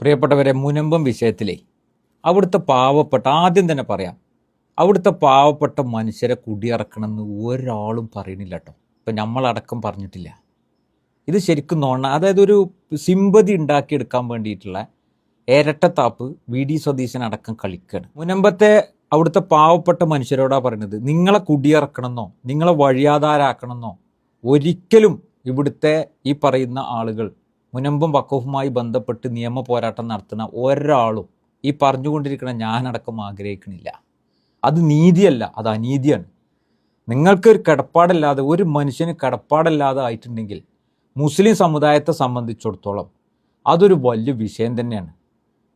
പ്രിയപ്പെട്ടവരെ, മുനമ്പം വിഷയത്തിലേ അവിടുത്തെ പാവപ്പെട്ട ആദ്യം തന്നെ പറയാം, അവിടുത്തെ പാവപ്പെട്ട മനുഷ്യരെ കുടിയിറക്കണമെന്ന് ഒരാളും പറയണില്ല കേട്ടോ. ഇപ്പം നമ്മളടക്കം പറഞ്ഞിട്ടില്ല. ഇത് ശരിക്കും അതായത് ഒരു സിമ്പതി ഉണ്ടാക്കിയെടുക്കാൻ വേണ്ടിയിട്ടുള്ള ഇരട്ടത്താപ്പ് വി.ഡി. സതീശനടക്കം കളിക്കുകയാണ്. മുനമ്പത്തെ അവിടുത്തെ പാവപ്പെട്ട മനുഷ്യരോടാ പറയുന്നത്, നിങ്ങളെ കുടിയിറക്കണമെന്നോ നിങ്ങളെ വഴിയാധാരാക്കണമെന്നോ ഒരിക്കലും ഇവിടുത്തെ ഈ പറയുന്ന ആളുകൾ മുനമ്പം വഖഫുമായി ബന്ധപ്പെട്ട് നിയമ പോരാട്ടം നടത്തുന്ന ഒരാളും ഈ പറഞ്ഞുകൊണ്ടിരിക്കുന്ന ഞാനടക്കം ആഗ്രഹിക്കണില്ല. അത് നീതിയല്ല, അത് അനീതിയാണ്. നിങ്ങൾക്കൊരു കിടപ്പാടില്ലാതെ, ഒരു മനുഷ്യന് കിടപ്പാടില്ലാതെ ആയിട്ടുണ്ടെങ്കിൽ മുസ്ലിം സമുദായത്തെ സംബന്ധിച്ചിടത്തോളം അതൊരു വലിയ വിഷയം തന്നെയാണ്.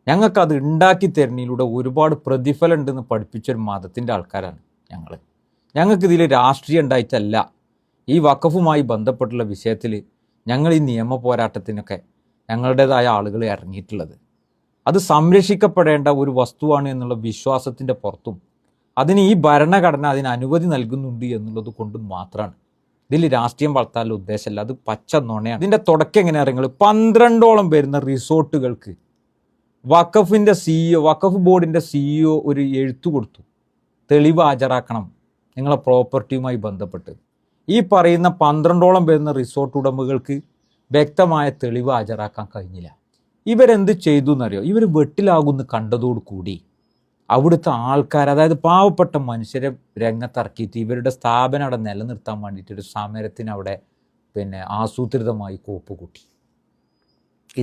ഞങ്ങൾക്കത് ഉണ്ടാക്കി തരുന്നതിലൂടെ ഒരുപാട് പ്രതിഫലം ഉണ്ടെന്ന് പഠിപ്പിച്ചൊരു മതത്തിൻ്റെ ആൾക്കാരാണ് ഞങ്ങൾക്കിതിൽ രാഷ്ട്രീയം ഉണ്ടായിട്ടല്ല ഈ വഖഫുമായി ബന്ധപ്പെട്ടുള്ള വിഷയത്തിൽ ഞങ്ങൾ ഈ നിയമ പോരാട്ടത്തിനൊക്കെ ഞങ്ങളുടേതായ ആളുകൾ ഇറങ്ങിയിട്ടുള്ളത്. അത് സംരക്ഷിക്കപ്പെടേണ്ട ഒരു വസ്തുവാണ് എന്നുള്ള വിശ്വാസത്തിൻ്റെ പുറത്തും അതിന് ഈ ഭരണഘടന അതിന് അനുമതി നൽകുന്നുണ്ട് എന്നുള്ളത് കൊണ്ടും മാത്രമാണ്. ഇതിൽ രാഷ്ട്രീയം വളർത്താനുള്ള ഉദ്ദേശമല്ല, അത് പച്ച നുണയാണ്. ഇതിൻ്റെ തുടക്കം എങ്ങനെയാണ് അറിയുന്നത്? 12ഓളം വരുന്ന റിസോർട്ടുകൾക്ക് വഖഫ് ബോർഡിൻ്റെ CEO ഒരു എഴുത്തു കൊടുത്തു, തെളിവ് ഹാജരാക്കണം നിങ്ങളെ പ്രോപ്പർട്ടിയുമായി ബന്ധപ്പെട്ട്. ഈ പറയുന്ന 12ഓളം വരുന്ന റിസോർട്ട് ഉടമകൾക്ക് വ്യക്തമായ തെളിവ് ഹാജരാക്കാൻ കഴിഞ്ഞില്ല. ഇവരെന്ത് ചെയ്തു എന്നറിയോ? ഇവർ വെട്ടിലാകുന്നു കണ്ടതോടുകൂടി അവിടുത്തെ ആൾക്കാർ, അതായത് പാവപ്പെട്ട മനുഷ്യരെ രംഗത്തിറക്കിയിട്ട് ഇവരുടെ സ്ഥാപനം അവിടെ നിലനിർത്താൻ വേണ്ടിയിട്ടൊരു സമരത്തിന് അവിടെ ആസൂത്രിതമായി കോപ്പ് കൂട്ടി.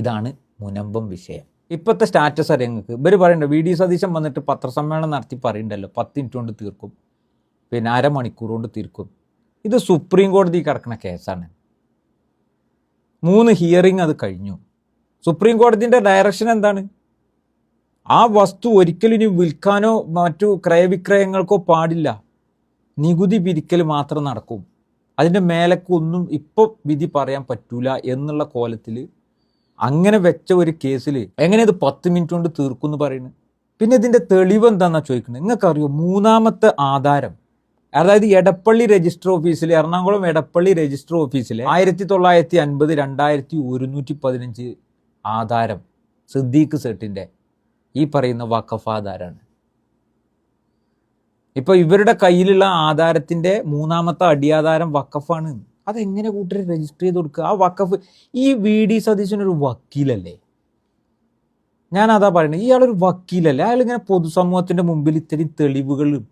ഇതാണ് മുനമ്പം വിഷയം. ഇപ്പോഴത്തെ സ്റ്റാറ്റസ് അറിയാം നിങ്ങൾക്ക്. ഇവർ പറയണ്ട, വി.ഡി. സതീശൻ വന്നിട്ട് പത്രസമ്മേളനം നടത്തി പറയണ്ടല്ലോ 10 മിനിറ്റ് കൊണ്ട് തീർക്കും, അരമണിക്കൂർ കൊണ്ട് തീർക്കും. ഇത് സുപ്രീം കോടതി കിടക്കുന്ന കേസാണ്. 3 ഹിയറിംഗ് അത് കഴിഞ്ഞു. സുപ്രീം കോടതിൻ്റെ ഡയറക്ഷൻ എന്താണ്? ആ വസ്തു ഒരിക്കലും ഇനി വിൽക്കാനോ മറ്റു ക്രയവിക്രയങ്ങൾക്കോ പാടില്ല, നികുതി പിരിക്കൽ മാത്രം നടക്കും, അതിൻ്റെ മേലക്കൊന്നും ഇപ്പോൾ വിധി പറയാൻ പറ്റൂല എന്നുള്ള കോലത്തിൽ അങ്ങനെ വെച്ച ഒരു കേസിൽ എങ്ങനെ ഇത് 10 മിനിറ്റ് കൊണ്ട് തീർക്കും എന്ന് പറയുന്നത്? പിന്നെ ഇതിൻ്റെ തെളിവ് എന്താണെന്നാണ് ചോദിക്കുന്നത്. നിങ്ങൾക്കറിയോ, 3ാമത്തെ ആധാരം, അതായത് എടപ്പള്ളി രജിസ്റ്റർ ഓഫീസിൽ, എറണാകുളം എടപ്പള്ളി രജിസ്റ്റർ ഓഫീസിലെ 1950 2115 ആധാരം സിദ്ദീഖ് സെട്ടിൻ്റെ ഈ പറയുന്ന വഖഫ് ആധാരമാണ്. ഇപ്പോൾ ഇവരുടെ കയ്യിലുള്ള ആധാരത്തിൻ്റെ 3ാമത്തെ അടിയാധാരം വഖഫാണ്. അതെങ്ങനെ കൂട്ടരെ രജിസ്റ്റർ ചെയ്ത് കൊടുക്കുക? ആ വഖഫ്, ഈ വി.ഡി. സതീശനൊരു വക്കീലല്ലേ? ഞാനതാ പറയുന്നത്, ഇയാളൊരു വക്കീലല്ലേ? അയാളിങ്ങനെ പൊതുസമൂഹത്തിൻ്റെ മുമ്പിൽ ഇത്രയും തെളിവുകളും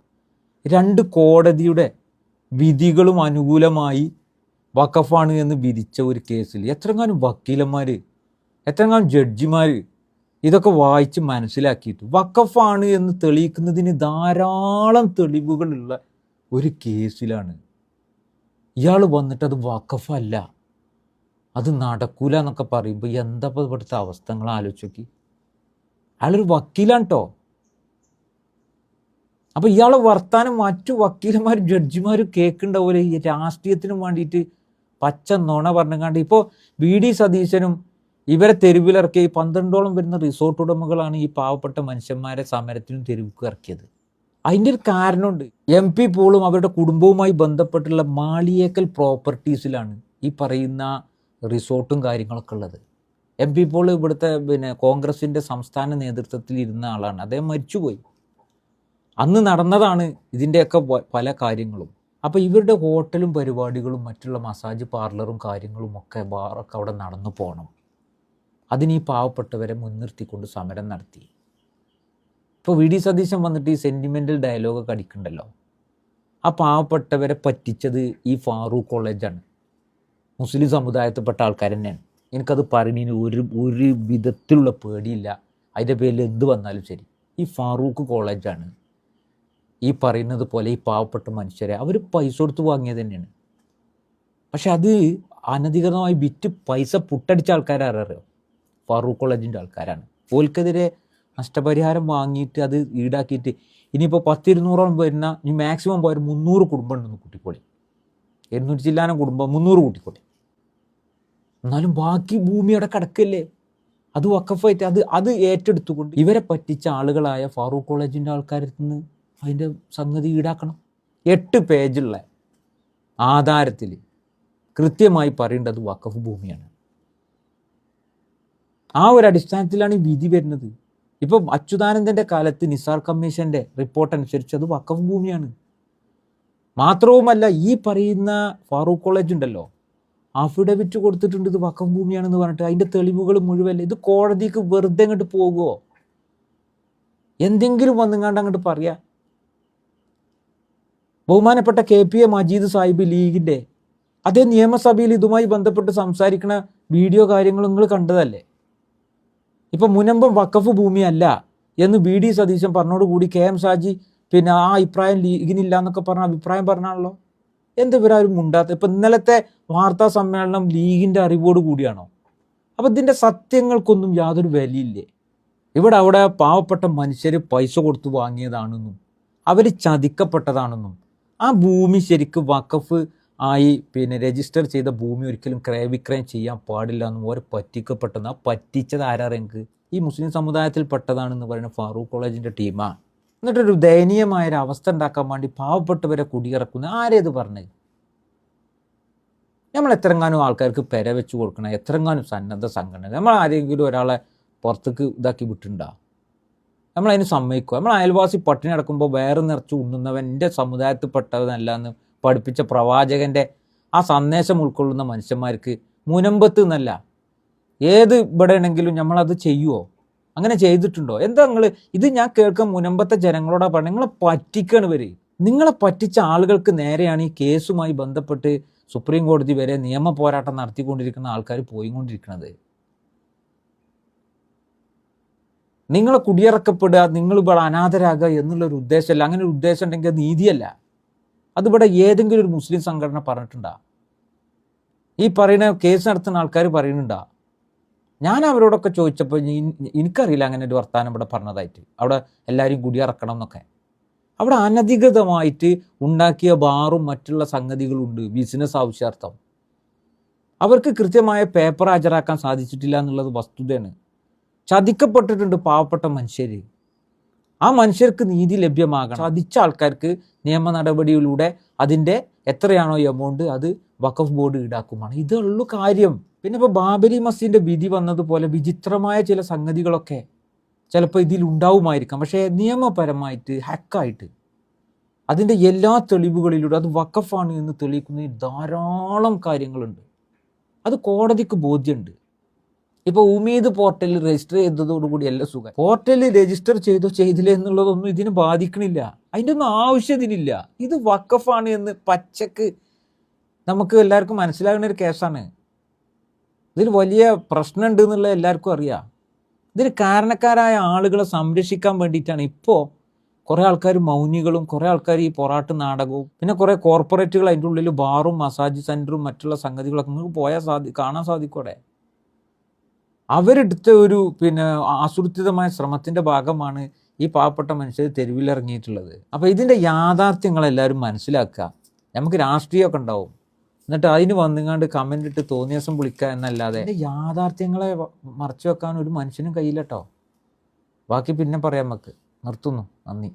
2 കോടതിയുടെ വിധികളും അനുകൂലമായി വഖഫാണ് എന്ന് വിധിച്ച ഒരു കേസിൽ എത്രങ്ങാനും വക്കീലന്മാർ, എത്രങ്ങാനും ജഡ്ജിമാർ ഇതൊക്കെ വായിച്ച് മനസ്സിലാക്കിയിട്ട് വഖഫാണ് എന്ന് തെളിയിക്കുന്നതിന് ധാരാളം തെളിവുകളുള്ള ഒരു കേസിലാണ് ഇയാൾ വന്നിട്ട് അത് വഖഫല്ല, അത് നടക്കൂല എന്നൊക്കെ പറയുമ്പോൾ എന്താ ഇവിടുത്തെ അവസ്ഥകൾ ആലോചിച്ച് നോക്കി. അയാളൊരു വക്കീലാണ് കേട്ടോ. അപ്പോൾ ഇയാളെ വർത്താനം മറ്റു വക്കീലന്മാരും ജഡ്ജിമാരും കേൾക്കുന്നുണ്ടാവില്ല. ഈ രാഷ്ട്രീയത്തിനും വേണ്ടിയിട്ട് പച്ച നുണ പറഞ്ഞുകൊണ്ട് ഇപ്പോൾ വി.ഡി. സതീശനും ഇവരെ തെരുവിലിറക്കിയ ഈ 12ഓളം വരുന്ന റിസോർട്ട് ഉടമകളാണ് ഈ പാവപ്പെട്ട മനുഷ്യന്മാരെ സമരത്തിനും തെരുവിക്കും ഇറക്കിയത്. അതിൻ്റെ ഒരു കാരണമുണ്ട്. MP പോളും അവരുടെ കുടുംബവുമായി ബന്ധപ്പെട്ടുള്ള മാളിയേക്കൽ പ്രോപ്പർട്ടീസിലാണ് ഈ പറയുന്ന റിസോർട്ടും കാര്യങ്ങളൊക്കെ ഉള്ളത്. MP പോൾ ഇവിടുത്തെ കോൺഗ്രസിൻ്റെ സംസ്ഥാന നേതൃത്വത്തിൽ ഇരുന്ന ആളാണ്. അദ്ദേഹം മരിച്ചുപോയി. അന്ന് നടന്നതാണ് ഇതിൻ്റെയൊക്കെ പല കാര്യങ്ങളും. അപ്പോൾ ഇവരുടെ ഹോട്ടലും പരിപാടികളും മറ്റുള്ള മസാജ് പാർലറും കാര്യങ്ങളും ഒക്കെ ബാറൊക്കെ അവിടെ നടന്നു പോകണം. അതിന് ഈ പാവപ്പെട്ടവരെ മുൻനിർത്തിക്കൊണ്ട് സമരം നടത്തി. ഇപ്പോൾ വി.ഡി. സതീശൻ വന്നിട്ട് ഈ സെൻറ്റിമെൻ്റൽ ഡയലോഗൊക്കെ അടിക്കണ്ടല്ലോ. ആ പാവപ്പെട്ടവരെ പറ്റിച്ചത് ഈ ഫാറൂഖ് കോളേജാണ്. മുസ്ലിം സമുദായത്തിൽപ്പെട്ട ആൾക്കാർ തന്നെയാണ്. എനിക്കത് പറയുന്നതിന് ഒരു വിധത്തിലുള്ള പേടിയില്ല. അതിൻ്റെ പേരിൽ എന്ത് വന്നാലും ശരി. ഈ ഫാറൂഖ് കോളേജാണ് ഈ പറയുന്നത് പോലെ ഈ പാവപ്പെട്ട മനുഷ്യരെ അവർ പൈസ കൊടുത്ത് വാങ്ങിയത് തന്നെയാണ്. പക്ഷെ അത് അനധികൃതമായി വിറ്റ് പൈസ പുട്ടടിച്ച ആൾക്കാരറിയോ? ഫാറൂഖ് കോളേജിൻ്റെ ആൾക്കാരാണ്. ഓൽക്കെതിരെ നഷ്ടപരിഹാരം വാങ്ങിയിട്ട് അത് ഈടാക്കിയിട്ട് ഇനിയിപ്പോൾ 100-200ഓളം വരുന്ന, ഇനി മാക്സിമം പോയാൽ 300 കുടുംബം ഉണ്ടെന്ന് കൂട്ടിക്കോളി, 200 ചില്ലാനം കുടുംബം 300 കൂട്ടിക്കോളി. എന്നാലും ബാക്കി ഭൂമി അവിടെ കിടക്കല്ലേ? അത് വഖഫായിട്ട് അത് ഏറ്റെടുത്തുകൊണ്ട് ഇവരെ പറ്റിച്ച ആളുകളായ ഫാറൂഖ് കോളേജിൻ്റെ ആൾക്കാരിൽ നിന്ന് അതിൻ്റെ സംഗതി ഈടാക്കണം. 8 പേജുള്ള ആധാരത്തിൽ കൃത്യമായി പറയേണ്ടത് വഖഫ് ഭൂമിയാണ്. ആ ഒരു അടിസ്ഥാനത്തിലാണ് ഈ വിധി വരുന്നത്. ഇപ്പം അച്യുതാനന്ദൻ്റെ കാലത്ത് നിസാർ കമ്മീഷൻ്റെ റിപ്പോർട്ട് അനുസരിച്ച് അത് വഖഫ് ഭൂമിയാണ്. മാത്രവുമല്ല ഈ പറയുന്ന ഫാറൂഖ് കോളേജ് ഉണ്ടല്ലോ, അഫിഡവിറ്റ് കൊടുത്തിട്ടുണ്ട് ഇത് വഖഫ് ഭൂമിയാണെന്ന് പറഞ്ഞിട്ട്. അതിൻ്റെ തെളിവുകൾ മുഴുവൻ ഇത് കോടതിക്ക് വെറുതെ അങ്ങോട്ട് പോകുമോ? എന്തെങ്കിലും വന്നുങ്ങാണ്ട് അങ്ങോട്ട് പറയാ. ബഹുമാനപ്പെട്ട KPA മജീദ് സാഹിബ് ലീഗിൻ്റെ അതേ നിയമസഭയിൽ ഇതുമായി ബന്ധപ്പെട്ട് സംസാരിക്കുന്ന വീഡിയോ കാര്യങ്ങൾ നിങ്ങൾ കണ്ടതല്ലേ. ഇപ്പം മുനമ്പം വഖഫ് ഭൂമിയല്ല എന്ന് BD സതീശൻ പറഞ്ഞോടുകൂടി KM ഷാജി പിന്നെ ആ അഭിപ്രായം ലീഗിനില്ല എന്നൊക്കെ പറഞ്ഞ അഭിപ്രായം പറഞ്ഞാണല്ലോ. എന്ത് ഇവരാരും മുണ്ടാത്ത? ഇപ്പം ഇന്നലത്തെ വാർത്താ സമ്മേളനം ലീഗിൻ്റെ അറിവോട് കൂടിയാണോ? അപ്പം ഇതിൻ്റെ സത്യങ്ങൾക്കൊന്നും യാതൊരു വിലയില്ലേ. അവിടെ പാവപ്പെട്ട മനുഷ്യർ പൈസ കൊടുത്ത് വാങ്ങിയതാണെന്നും അവർ ചതിക്കപ്പെട്ടതാണെന്നും ആ ഭൂമി ശരിക്കും വഖഫ് ആയി പിന്നെ രജിസ്റ്റർ ചെയ്ത ഭൂമി ഒരിക്കലും ക്രയവിക്രയം ചെയ്യാൻ പാടില്ല എന്നും ഓരോ പറ്റിക്കപ്പെട്ടെന്ന്. ആ പറ്റിച്ചത് ആരാറെനിക്ക് ഈ മുസ്ലിം സമുദായത്തിൽ പെട്ടതാണെന്ന് പറയുന്ന ഫാറൂഖ് കോളേജിൻ്റെ ടീമാണ്. എന്നിട്ടൊരു ദയനീയമായൊരു അവസ്ഥ ഉണ്ടാക്കാൻ വേണ്ടി പാവപ്പെട്ടവരെ കുടിയിറക്കുന്ന ആരേത് പറഞ്ഞത്? നമ്മൾ എത്രങ്ങാനും ആൾക്കാർക്ക് പെര വെച്ച് കൊടുക്കണം, എത്രങ്ങാനും സന്നദ്ധ സംഘടന, നമ്മൾ ആരെങ്കിലും ഒരാളെ പുറത്തേക്ക് ഇതാക്കി വിട്ടുണ്ടാ? നമ്മളതിന് സമ്മതിക്കുക? നമ്മൾ അയൽവാസി പട്ടിണി കിടക്കുമ്പോൾ വേറെ നിറച്ച് ഉണ്ണുന്നവൻ എൻ്റെ സമുദായത്തിൽ പെട്ടവനല്ല എന്ന് പഠിപ്പിച്ച പ്രവാചകൻ്റെ ആ സന്ദേശം ഉൾക്കൊള്ളുന്ന മനുഷ്യന്മാർക്ക് മുനമ്പത്ത് നിന്നല്ല ഏത് ഇവിടെ ആണെങ്കിലും നമ്മളത് ചെയ്യുമോ? അങ്ങനെ ചെയ്തിട്ടുണ്ടോ? എന്താ നിങ്ങൾ ഇത്? ഞാൻ കേൾക്കാൻ മുനമ്പത്തെ ജനങ്ങളോടാ പറഞ്ഞത്, നിങ്ങളെ പറ്റിക്കാണ് ഇവർ. നിങ്ങളെ പറ്റിച്ച ആളുകൾക്ക് നേരെയാണ് ഈ കേസുമായി ബന്ധപ്പെട്ട് സുപ്രീം കോടതി വരെ നിയമ പോരാട്ടം നടത്തിക്കൊണ്ടിരിക്കുന്ന ആൾക്കാർ പോയിക്കൊണ്ടിരിക്കുന്നത്. നിങ്ങളെ കുടിയിറക്കപ്പെടുക, നിങ്ങൾ ഇവിടെ അനാഥരാകുക എന്നുള്ളൊരു ഉദ്ദേശമല്ല. അങ്ങനെ ഒരു ഉദ്ദേശം ഉണ്ടെങ്കിൽ അത് നീതിയല്ല. അതിവിടെ ഏതെങ്കിലും ഒരു മുസ്ലിം സംഘടന പറഞ്ഞിട്ടുണ്ടാ? ഈ പറയുന്ന കേസ് നടത്തുന്ന ആൾക്കാർ പറയുന്നുണ്ടാ? ഞാൻ അവരോടൊക്കെ ചോദിച്ചപ്പോൾ എനിക്കറിയില്ല അങ്ങനെ ഒരു വർത്താനം ഇവിടെ പറഞ്ഞതായിട്ട്. അവിടെ എല്ലാവരും കുടിയിറക്കണം എന്നൊക്കെ. അവിടെ അനധികൃതമായിട്ട് ഉണ്ടാക്കിയ ബാറും മറ്റുള്ള സംഗതികളുണ്ട് ബിസിനസ് ആവശ്യാർത്ഥം. അവർക്ക് കൃത്യമായ പേപ്പർ ഹാജരാക്കാൻ സാധിച്ചിട്ടില്ല എന്നുള്ളത് വസ്തുതയാണ്. ചതിക്കപ്പെട്ടിട്ടുണ്ട് പാവപ്പെട്ട മനുഷ്യർ. ആ മനുഷ്യർക്ക് നീതി ലഭ്യമാകണം. ചതിച്ച ആൾക്കാർക്ക് നിയമ നടപടിയിലൂടെ അതിൻ്റെ എത്രയാണോ എമൗണ്ട് അത് വഖഫ് ബോർഡ് ഈടാക്കുമാണ്. ഇതുള്ളൂ കാര്യം. പിന്നെ ഇപ്പോൾ ബാബരി മസ്ജിദിൻ്റെ വിധി വന്നതുപോലെ വിചിത്രമായ ചില സംഗതികളൊക്കെ ചിലപ്പോൾ ഇതിലുണ്ടാവുമായിരിക്കാം. പക്ഷേ നിയമപരമായിട്ട് ഹാക്കായിട്ട് അതിൻ്റെ എല്ലാ തെളിവുകളിലൂടെ അത് വഖഫാണ് എന്ന് തെളിയിക്കുന്ന ധാരാളം കാര്യങ്ങളുണ്ട്. അത് കോടതിക്ക് ബോധ്യമുണ്ട്. ഇപ്പോൾ ഉമീദ് പോർട്ടലിൽ രജിസ്റ്റർ ചെയ്തതോടുകൂടി എല്ലാം സുഖം. പോർട്ടലിൽ രജിസ്റ്റർ ചെയ്തോ ചെയ്തില്ല എന്നുള്ളതൊന്നും ഇതിന് ബാധിക്കണില്ല. അതിൻ്റെ ഒന്നും ആവശ്യം ഇതിനില്ല. ഇത് വഖഫാണ് എന്ന് പച്ചക്ക് നമുക്ക് എല്ലാവർക്കും മനസ്സിലാകുന്ന ഒരു കേസാണ്. ഇതിൽ വലിയ പ്രശ്നമുണ്ട് എന്നുള്ളത് എല്ലാവർക്കും അറിയാം. ഇതിന് കാരണക്കാരായ ആളുകളെ സംരക്ഷിക്കാൻ വേണ്ടിയിട്ടാണ് ഇപ്പോൾ കുറേ ആൾക്കാർ മൗനികളും കുറേ ആൾക്കാർ ഈ പൊറാട്ട് നാടകവും പിന്നെ കുറേ കോർപ്പറേറ്റുകൾ അതിൻ്റെ ഉള്ളിൽ ബാറും മസാജ് സെൻറ്ററും മറ്റുള്ള സംഗതികളൊക്കെ നിങ്ങൾക്ക് പോയാൽ കാണാൻ സാധിക്കൂടെ. അവരെടുത്ത ഒരു പിന്നെ ആസൂത്രിതമായ ശ്രമത്തിൻ്റെ ഭാഗമാണ് ഈ പാവപ്പെട്ട മനുഷ്യർ തെരുവിലിറങ്ങിയിട്ടുള്ളത്. അപ്പോൾ ഇതിൻ്റെ യാഥാർത്ഥ്യങ്ങളെല്ലാവരും മനസ്സിലാക്കുക. നമുക്ക് രാഷ്ട്രീയമൊക്കെ ഉണ്ടാവും, എന്നിട്ട് അതിന് വന്നുങ്ങാണ്ട് കമൻ്റ് ഇട്ട് തോന്നിയ ദിവസം വിളിക്കുക എന്നല്ലാതെ യാഥാർത്ഥ്യങ്ങളെ മറച്ചു വെക്കാൻ ഒരു മനുഷ്യനും കഴിയില്ല കേട്ടോ. ബാക്കി പിന്നെ പറയാം. നമുക്ക് നിർത്തുന്നു. നന്ദി.